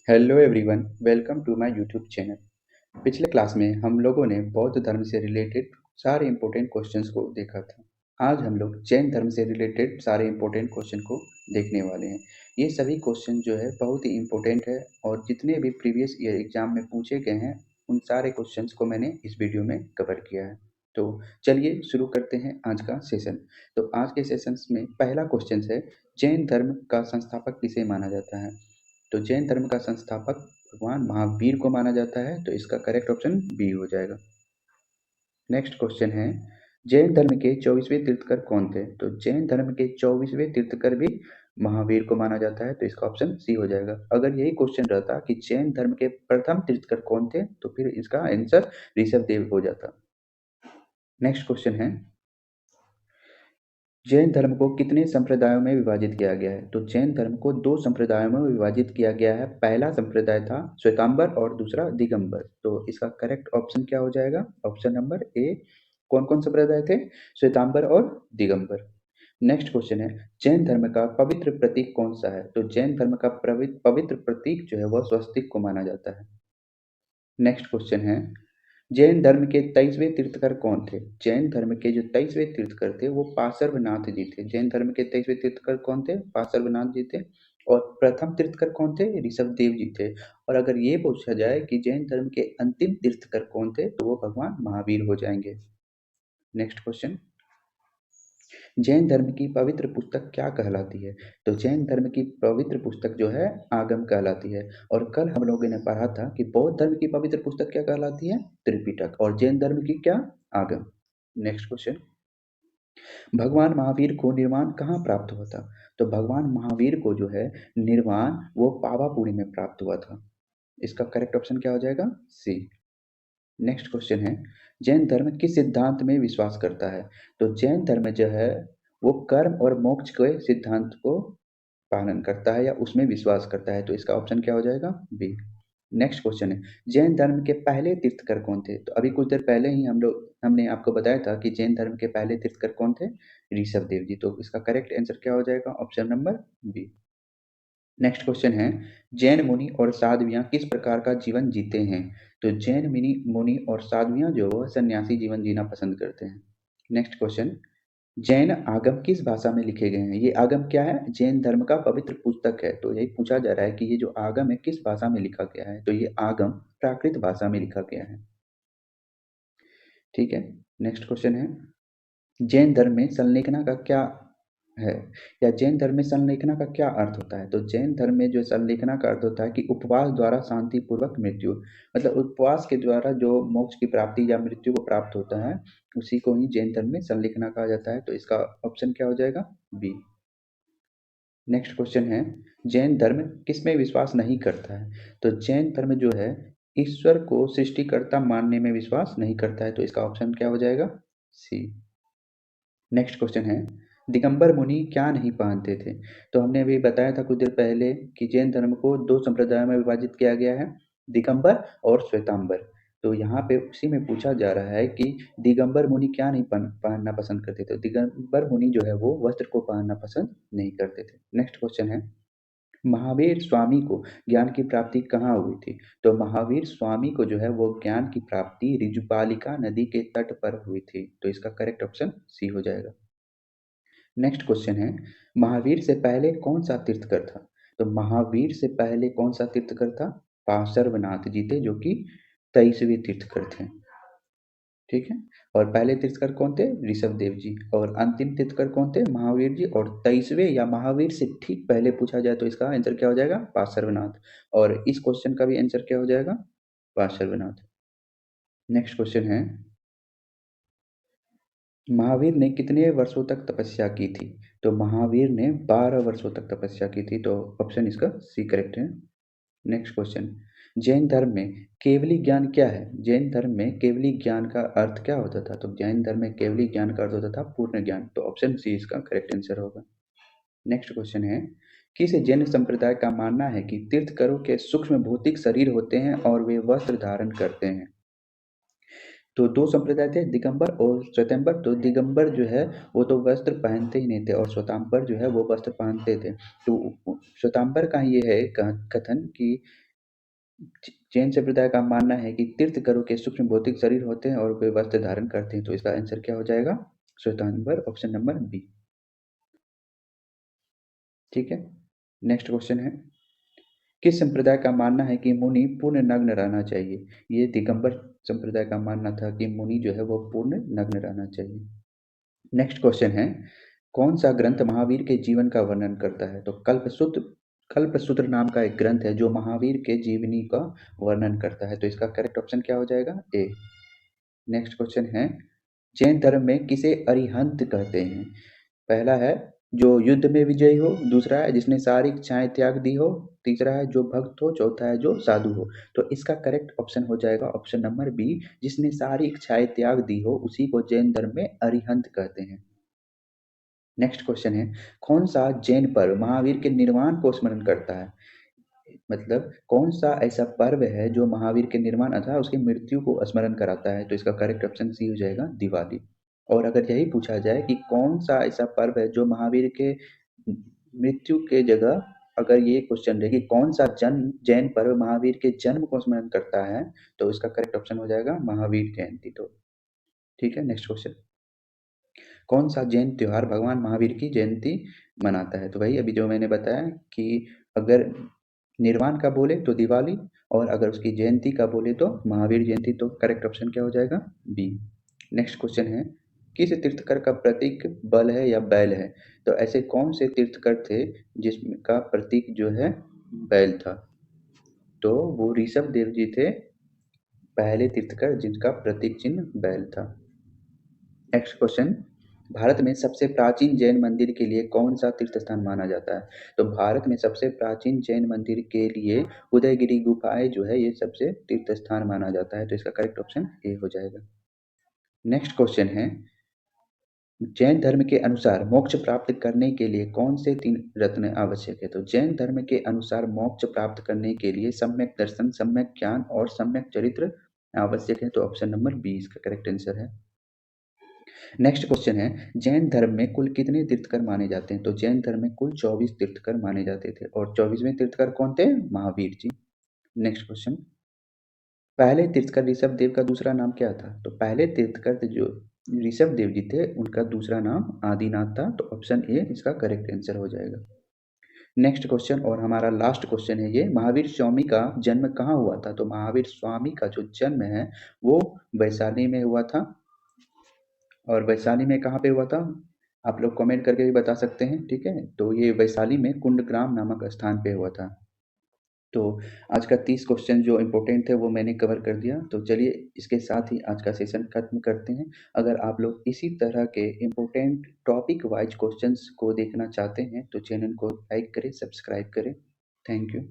Hello everyone, welcome to my YouTube channel. पिछले class में हम लोगों ने बौद्ध धर्म से रिलेटेड सारे इंपॉर्टेंट क्वेश्चंस को देखा था। आज हम लोग जैन धर्म से रिलेटेड सारे इंपॉर्टेंट क्वेश्चन को देखने वाले हैं। ये सभी क्वेश्चन जो है बहुत ही इंपॉर्टेंट है और जितने भी प्रीवियस ईयर एग्जाम में पूछे गए हैं उन सारे क्वेश्चंस को मैंने इस वीडियो में कवर किया है। तो चलिए शुरू करते हैं आज का सेशन। तो आज के सेशंस में पहला क्वेश्चन है, जैन धर्म का संस्थापक किसे माना जाता है? तो जैन धर्म का संस्थापक भगवान महावीर को माना जाता है, तो इसका करेक्ट ऑप्शन बी हो जाएगा। नेक्स्ट क्वेश्चन है, जैन धर्म के 24वें तीर्थकर कौन थे? तो जैन धर्म के 24वें तीर्थकर भी महावीर को माना जाता है, तो इसका ऑप्शन सी हो जाएगा। अगर यही क्वेश्चन रहता कि जैन धर्म के प्रथम तीर्थकर कौन थे, तो फिर इसका आंसर ऋषभ देव हो जाता। नेक्स्ट क्वेश्चन है, जैन धर्म को कितने संप्रदायों में विभाजित किया गया है? तो जैन धर्म को 2 संप्रदायों में विभाजित किया गया है। पहला संप्रदाय था श्वेतांबर और दूसरा दिगंबर। तो इसका करेक्ट ऑप्शन क्या हो जाएगा? Option number A. कौन-कौन संप्रदाय थे? श्वेतांबर और दिगंबर। नेक्स्ट क्वेश्चन है, जैन धर्म का पवित्र प्रतीक कौन-सा है? तो जैन धर्म का पवित्र प्रतीक जो है वह स्वस्तिक को माना जाता है। नेक्स्ट क्वेश्चन है, जैन धर्म के 23वें तीर्थकर कौन थे? जैन धर्म के जो 23वें तीर्थकर थे वो पार्श्वनाथ जी थे। जैन धर्म के 23वें तीर्थकर कौन थे? पार्श्वनाथ जी थे। और प्रथम तीर्थकर कौन थे? ऋषभ देव जी थे। और अगर ये पूछा जाए कि जैन धर्म के अंतिम तीर्थकर कौन थे, तो वो भगवान महावीर हो जाएंगे। नेक्स्ट क्वेश्चन, जैन धर्म की पवित्र पुस्तक क्या कहलाती है? तो जैन धर्म की पवित्र पुस्तक जो है आगम कहलाती है। और कल हम लोगों ने पढ़ा था कि बौद्ध धर्म की पवित्र पुस्तक क्या कहलाती है? त्रिपिटक। और जैन धर्म की क्या? आगम। नेक्स्ट क्वेश्चन, भगवान महावीर को निर्वाण कहाँ प्राप्त हुआ था? तो भगवान महावीर को जो है निर्वाण वो पावापुरी में प्राप्त हुआ था। इसका करेक्ट ऑप्शन क्या हो जाएगा? सी। नेक्स्ट क्वेश्चन है, जैन धर्म किस सिद्धांत में विश्वास करता है? तो जैन धर्म जो है वो कर्म और मोक्ष के सिद्धांत को पालन करता है या उसमें विश्वास करता है, तो इसका ऑप्शन क्या हो जाएगा? बी। नेक्स्ट क्वेश्चन है, जैन धर्म के पहले तीर्थकर कौन थे? तो अभी कुछ देर पहले ही हमने आपको बताया था कि जैन धर्म के पहले तीर्थकर कौन थे? ऋषभ देव जी। तो इसका करेक्ट आंसर क्या हो जाएगा? Option number B. Next question है, जैन मुनि और साध्वियाँ किस प्रकार का जीवन जीते हैं? तो जैन मुनि मुनि और साध्वियाँ जो वो सन्यासी जीवन जीना पसंद करते हैं। नेक्स्ट क्वेश्चन, जैन आगम किस भाषा में लिखे गए हैं? ये आगम क्या है? जैन धर्म का पवित्र पुस्तक है। तो यही पूछा जा रहा है कि ये जो आगम है किस भाषा में लिखा गया है? तो ये आगम प्राकृत भाषा में लिखा गया है। ठीक है। नेक्स्ट क्वेश्चन है, जैन धर्म में संलेखना का क्या है? या जैन धर्म में संलेखना का क्या अर्थ होता है? तो जैन धर्म में जो संलेखना का अर्थ होता है कि उपवास द्वारा शांतिपूर्वक मृत्यु, मतलब उपवास के द्वारा जो मोक्ष की प्राप्ति या मृत्यु को प्राप्त होता है, उसी को ही जैन धर्म में संलेखना कहा जाता है। तो इसका ऑप्शन क्या हो जाएगा? बी। नेक्स्ट क्वेश्चन है, जैन धर्म किसमें विश्वास नहीं करता है? तो जैन धर्म जो है ईश्वर को सृष्टिकर्ता मानने में विश्वास नहीं करता है। तो इसका ऑप्शन क्या हो जाएगा? सी। नेक्स्ट क्वेश्चन है, दिगंबर मुनि क्या नहीं पहनते थे? तो हमने अभी बताया था कुछ देर पहले कि जैन धर्म को 2 संप्रदायों में विभाजित किया गया है, दिगंबर और श्वेतांबर। तो यहाँ पे उसी में पूछा जा रहा है कि दिगंबर मुनि क्या नहीं पहनना पसंद करते थे? तो दिगंबर मुनि जो है वो वस्त्र को पहनना पसंद नहीं करते थे। नेक्स्ट क्वेश्चन है, महावीर स्वामी को ज्ञान की प्राप्ति कहाँ हुई थी? तो महावीर स्वामी को जो है वो ज्ञान की प्राप्ति ऋजुपालिका नदी के तट पर हुई थी। तो इसका करेक्ट ऑप्शन सी हो जाएगा। नेक्स्ट क्वेश्चन है, महावीर से पहले कौन सा तीर्थकर था? तो महावीर से पहले कौन सा तीर्थकर था? पार्श्वनाथ जी थे जो कि 23वें तीर्थकर थे। ठीक है। और पहले तीर्थकर कौन थे? ऋषभ देव जी। और अंतिम तीर्थकर कौन थे? महावीर जी। और 23वें या महावीर से ठीक पहले पूछा जाए तो इसका आंसर क्या हो जाएगा? पार्श्वनाथ। और इस क्वेश्चन का भी आंसर क्या हो जाएगा? पार्श्वनाथ। नेक्स्ट क्वेश्चन है, महावीर ने कितने वर्षों तक तपस्या की थी? तो महावीर ने 12 वर्षों तक तपस्या की थी। तो ऑप्शन इसका सी करेक्ट है। नेक्स्ट क्वेश्चन, जैन धर्म में केवली ज्ञान क्या है? जैन धर्म में केवली ज्ञान का अर्थ क्या होता था? तो जैन धर्म में केवली ज्ञान का अर्थ होता था पूर्ण ज्ञान। तो ऑप्शन सी इसका करेक्ट आंसर होगा। नेक्स्ट क्वेश्चन है, किस जैन संप्रदाय का मानना है कि तीर्थंकरों के सूक्ष्म भौतिक शरीर होते हैं और वे वस्त्र धारण करते हैं? तो 2 संप्रदाय थे, दिगंबर और श्वेतांबर। तो दिगंबर जो है वो तो वस्त्र पहनते ही नहीं थे और श्वेतांबर जो है वो वस्त्र पहनते थे। तो श्वेतांबर का ये है कथन कि जैन संप्रदाय का मानना है कि तीर्थंकरों के सूक्ष्म भौतिक शरीर होते हैं और वे वस्त्र धारण करते हैं, तो इसका आंसर क्या हो जाएगा? Shwetambar, option number B. ठीक है, नेक्स्ट क्वेश्चन है, किस संप्रदाय का मानना है कि मुनि पूर्ण नग्न रहना चाहिए? ये दिगंबर संप्रदाय का मानना था कि मुनि जो है वो पूर्ण नग्न रहना चाहिए। नेक्स्ट क्वेश्चन है, कौन सा ग्रंथ महावीर के जीवन का वर्णन करता है? तो कल्पसूत्र नाम का एक ग्रंथ है जो महावीर के जीवनी का वर्णन करता है, तो इसका करेक्ट ऑप्शन क्या हो जाएगा? ए। नेक्स्ट क्वेश्चन है, जैन धर्म में किसे अरिहंत कहते हैं? पहला है जो युद्ध में विजयी हो, दूसरा है जिसने सारी इच्छाएं त्याग दी हो, तीसरा है जो भक्त हो, चौथा है जो साधु हो। तो इसका करेक्ट ऑप्शन हो जाएगा ऑप्शन नंबर बी, जिसने सारी इच्छाएं त्याग दी हो उसी को जैन धर्म में अरिहंत कहते हैं। नेक्स्ट क्वेश्चन है, कौन सा जैन पर्व महावीर के निर्वाण को स्मरण करता है? मतलब कौन सा ऐसा पर्व है जो महावीर के निर्वाण अथवा उसकी मृत्यु को स्मरण कराता है? तो इसका करेक्ट ऑप्शन सी हो जाएगा, दिवाली। और अगर यही पूछा जाए कि कौन सा ऐसा पर्व है जो महावीर के मृत्यु के जगह, अगर ये क्वेश्चन रहे कि कौन सा जैन पर्व महावीर के जन्म को स्मरण करता है, तो इसका करेक्ट ऑप्शन हो जाएगा महावीर जयंती। तो ठीक है, नेक्स्ट क्वेश्चन, कौन सा जैन त्योहार भगवान महावीर की जयंती मनाता है? तो भाई अभी जो मैंने बताया कि अगर निर्वाण का बोले तो दिवाली, और अगर उसकी जयंती का बोले तो महावीर जयंती। तो करेक्ट ऑप्शन क्या हो जाएगा? बी। नेक्स्ट क्वेश्चन है, किस तीर्थकर का प्रतीक बल है या बैल है? तो ऐसे कौन से तीर्थकर थे जिसका प्रतीक जो है बैल था? तो वो ऋषभ देव जी थे, पहले तीर्थकर जिनका प्रतीक चिन्ह बैल था। नेक्स्ट क्वेश्चन, भारत में सबसे प्राचीन जैन मंदिर के लिए कौन सा तीर्थ स्थान माना जाता है? तो भारत में सबसे प्राचीन जैन मंदिर के लिए उदयगिरी गुफाएं जो है ये सबसे तीर्थ स्थान माना जाता है, तो इसका करेक्ट ऑप्शन ए हो जाएगा। नेक्स्ट क्वेश्चन है, जैन धर्म के अनुसार मोक्ष प्राप्त करने के लिए कौन से तीन रत्न आवश्यक है? तो जैन धर्म के अनुसार मोक्ष प्राप्त करने के लिए सम्यक दर्शन, सम्यक ज्ञान और सम्यक चरित्र आवश्यक है, तो ऑप्शन नंबर बी इसका करेक्ट आंसर है। नेक्स्ट क्वेश्चन है, जैन धर्म में कुल कितने तीर्थकर माने जाते हैं? तो जैन धर्म में कुल 24 तीर्थकर माने जाते थे, और 24वें तीर्थकर कौन थे? महावीर जी। नेक्स्ट क्वेश्चन, पहले तीर्थकर ऋषभ देव का दूसरा नाम क्या था? तो पहले तीर्थकर जो ऋषभ देव जी थे उनका दूसरा नाम आदिनाथ था, तो ऑप्शन ए इसका करेक्ट आंसर हो जाएगा। नेक्स्ट क्वेश्चन और हमारा लास्ट क्वेश्चन है ये, महावीर स्वामी का जन्म कहाँ हुआ था? तो महावीर स्वामी का जो जन्म है वो वैशाली में हुआ था। और वैशाली में कहाँ पे हुआ था? आप लोग कमेंट करके भी बता सकते हैं, ठीक है। तो ये वैशाली में कुंडग्राम नामक स्थान पे हुआ था। तो आज का 30 क्वेश्चन जो इम्पोर्टेंट थे वो मैंने कवर कर दिया। तो चलिए इसके साथ ही आज का सेशन खत्म करते हैं। अगर आप लोग इसी तरह के इम्पोर्टेंट टॉपिक वाइज क्वेश्चंस को देखना चाहते हैं तो चैनल को लाइक करें, सब्सक्राइब करें। Thank you.